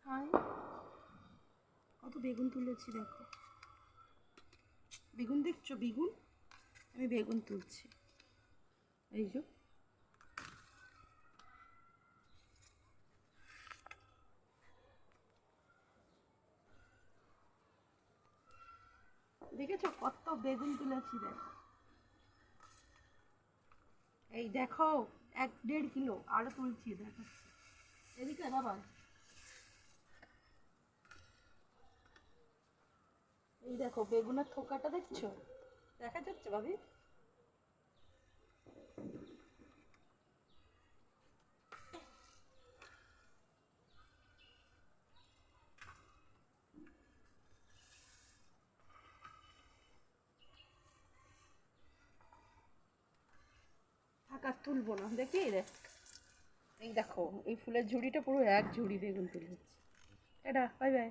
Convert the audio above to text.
High, কত বেগুন তুলেছি দেখো। বেগুন দেখছো? বেগুন, আমি বেগুন তুলছি। এই যে দেখেছো কত বেগুন তুলেছি দেখো। এই দেখো, 1-1.5 কিলো আরো তুলছি, দেখাচ্ছি। এদিকে বাবা, এই দেখো বেগুনের থোকাটা দেখছো? দেখা যাচ্ছে ভাবি? থাক আর তুলবো না, দেখি দেখ। এই দেখো, এই ফুলের ঝুড়িটা পুরো এক ঝুড়ি বেগুন তুলেছি। এটা বাই বাই।